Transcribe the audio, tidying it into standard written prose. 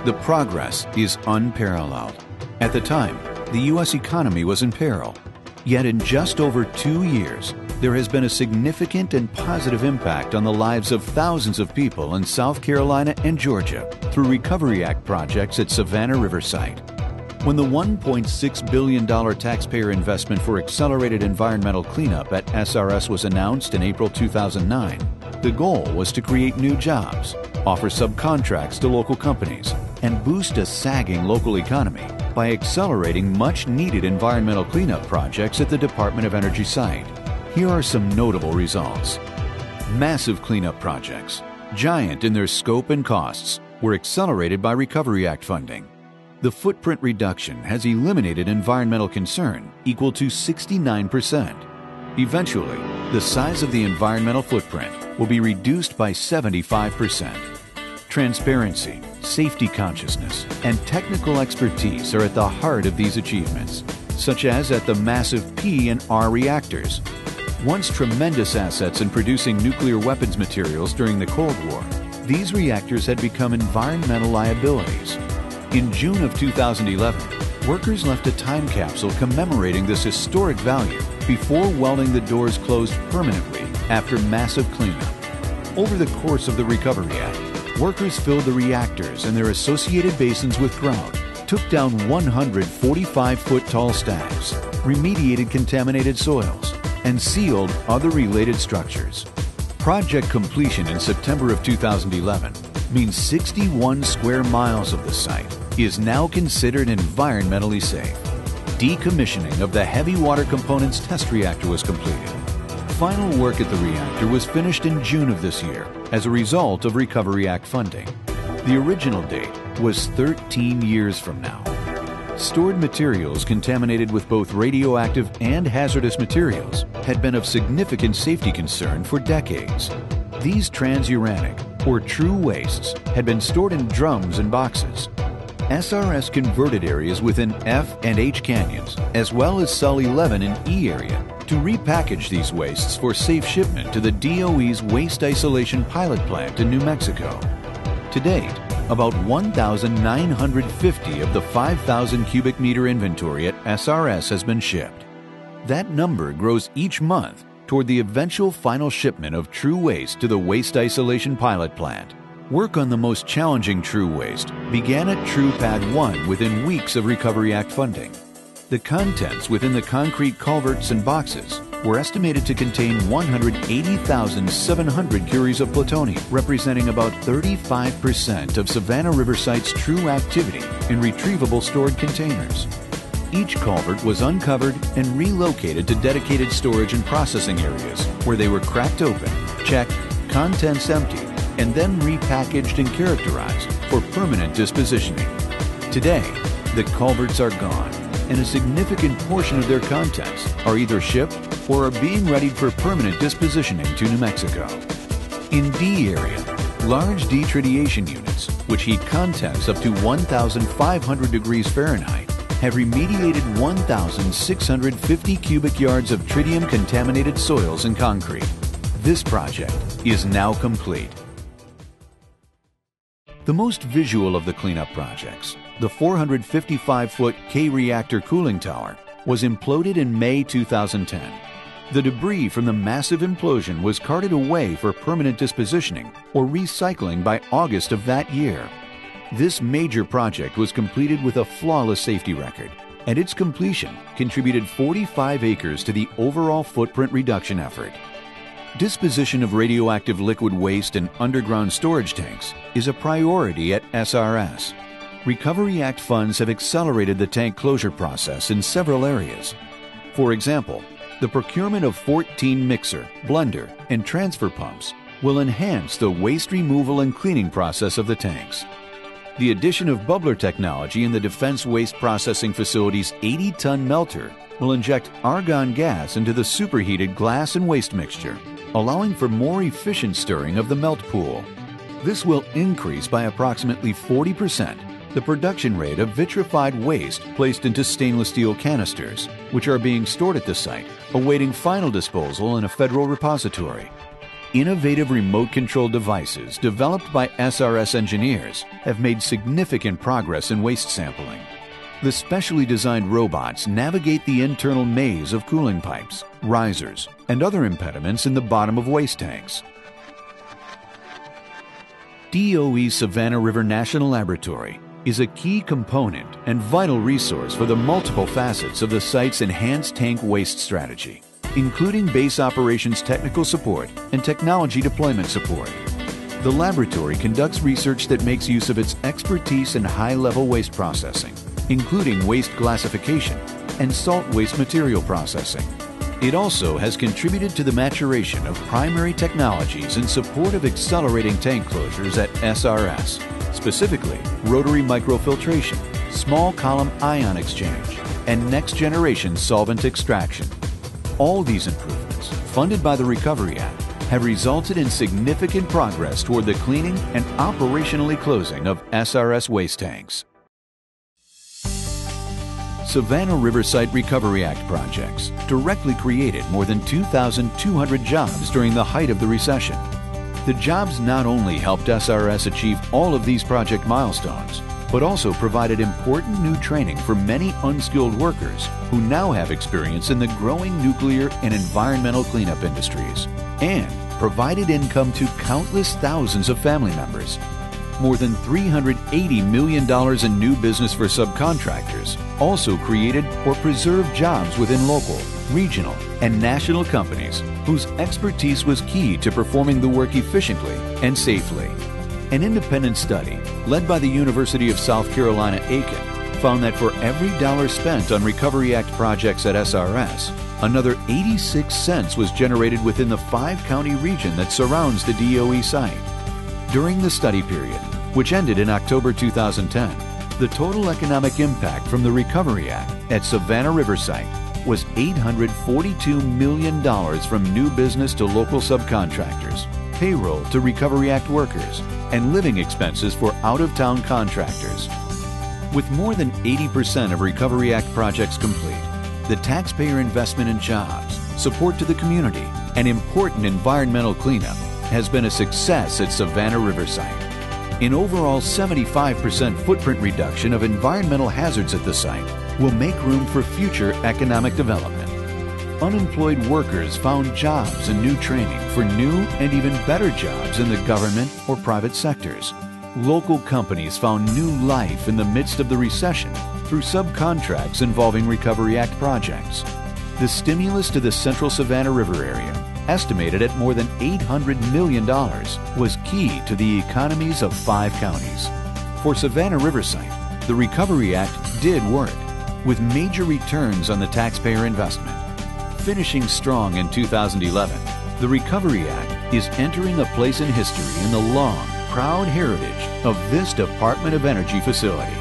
The progress is unparalleled. At the time, the U.S. economy was in peril. Yet in just over 2 years, there has been a significant and positive impact on the lives of thousands of people in South Carolina and Georgia through Recovery Act projects at Savannah River Site. When the $1.6 billion taxpayer investment for accelerated environmental cleanup at SRS was announced in April 2009, the goal was to create new jobs, offer subcontracts to local companies, and boost a sagging local economy by accelerating much-needed environmental cleanup projects at the Department of Energy site. Here are some notable results. Massive cleanup projects, giant in their scope and costs, were accelerated by Recovery Act funding. The footprint reduction has eliminated environmental concern equal to 69%. Eventually, the size of the environmental footprint will be reduced by 75%. Transparency, safety consciousness, and technical expertise are at the heart of these achievements, such as at the massive P and R reactors. Once tremendous assets in producing nuclear weapons materials during the Cold War, these reactors had become environmental liabilities. In June of 2011, workers left a time capsule commemorating this historic value before welding the doors closed permanently after massive cleanup. Over the course of the Recovery Act, workers filled the reactors and their associated basins with grout, took down 145-foot tall stacks, remediated contaminated soils, and sealed other related structures. Project completion in September of 2011 means 61 square miles of the site is now considered environmentally safe. Decommissioning of the heavy water components test reactor was completed. Final work at the reactor was finished in June of this year as a result of Recovery Act funding. The original date was 13 years from now. Stored materials contaminated with both radioactive and hazardous materials had been of significant safety concern for decades. These transuranic, or true wastes, had been stored in drums and boxes. SRS converted areas within F and H canyons, as well as Cell 11 and E area, to repackage these wastes for safe shipment to the DOE's Waste Isolation Pilot Plant in New Mexico. To date, about 1,950 of the 5,000 cubic meter inventory at SRS has been shipped. That number grows each month toward the eventual final shipment of true waste to the Waste Isolation Pilot Plant. Work on the most challenging true waste began at True Pad 1 within weeks of Recovery Act funding. The contents within the concrete culverts and boxes were estimated to contain 180,700 curies of plutonium, representing about 35% of Savannah River Site's true activity in retrievable stored containers. Each culvert was uncovered and relocated to dedicated storage and processing areas where they were cracked open, checked, contents emptied, and then repackaged and characterized for permanent dispositioning. Today, the culverts are gone, and a significant portion of their contents are either shipped or are being readied for permanent dispositioning to New Mexico. In D area, large detritiation units, which heat contents up to 1,500 degrees Fahrenheit, have remediated 1,650 cubic yards of tritium-contaminated soils and concrete. This project is now complete. The most visual of the cleanup projects, the 455-foot K-reactor cooling tower, was imploded in May 2010. The debris from the massive implosion was carted away for permanent dispositioning or recycling by August of that year. This major project was completed with a flawless safety record, and its completion contributed 45 acres to the overall footprint reduction effort. Disposition of radioactive liquid waste in underground storage tanks is a priority at SRS. Recovery Act funds have accelerated the tank closure process in several areas. For example, the procurement of 14 mixer, blender, and transfer pumps will enhance the waste removal and cleaning process of the tanks. The addition of bubbler technology in the Defense Waste Processing Facility's 80-ton melter will inject argon gas into the superheated glass and waste mixture, allowing for more efficient stirring of the melt pool. This will increase by approximately 40% the production rate of vitrified waste placed into stainless steel canisters, which are being stored at the site, awaiting final disposal in a federal repository. innovative remote control devices developed by SRS engineers have made significant progress in waste sampling. The specially designed robots navigate the internal maze of cooling pipes, risers, and other impediments in the bottom of waste tanks. DOE's Savannah River National Laboratory is a key component and vital resource for the multiple facets of the site's enhanced tank waste strategy, including base operations technical support and technology deployment support. The laboratory conducts research that makes use of its expertise in high-level waste processing, including waste glassification and salt waste material processing. It also has contributed to the maturation of primary technologies in support of accelerating tank closures at SRS, specifically rotary microfiltration, small column ion exchange, and next-generation solvent extraction. All these improvements, funded by the Recovery Act, have resulted in significant progress toward the cleaning and operationally closing of SRS waste tanks. Savannah River Site Recovery Act projects directly created more than 2,200 jobs during the height of the recession. The jobs not only helped SRS achieve all of these project milestones, but also provided important new training for many unskilled workers who now have experience in the growing nuclear and environmental cleanup industries, and provided income to countless thousands of family members. More than $380 million in new business for subcontractors also created or preserved jobs within local, regional, and national companies whose expertise was key to performing the work efficiently and safely. An independent study led by the University of South Carolina Aiken found that for every dollar spent on Recovery Act projects at SRS, another 86 cents was generated within the 5-county region that surrounds the DOE site. During the study period, which ended in October 2010, the total economic impact from the Recovery Act at Savannah River Site was $842 million from new business to local subcontractors, payroll to Recovery Act workers, and living expenses for out-of-town contractors. With more than 80% of Recovery Act projects complete, the taxpayer investment in jobs, support to the community, and important environmental cleanup has been a success at Savannah River Site. An overall 75% footprint reduction of environmental hazards at the site will make room for future economic development. Unemployed workers found jobs and new training for new and even better jobs in the government or private sectors. Local companies found new life in the midst of the recession through subcontracts involving Recovery Act projects. The stimulus to the central Savannah River area, estimated at more than $800 million, was key to the economies of 5 counties. For Savannah River Site, the Recovery Act did work, with major returns on the taxpayer investment. Finishing strong in 2011, the Recovery Act is entering a place in history in the long, proud heritage of this Department of Energy facility.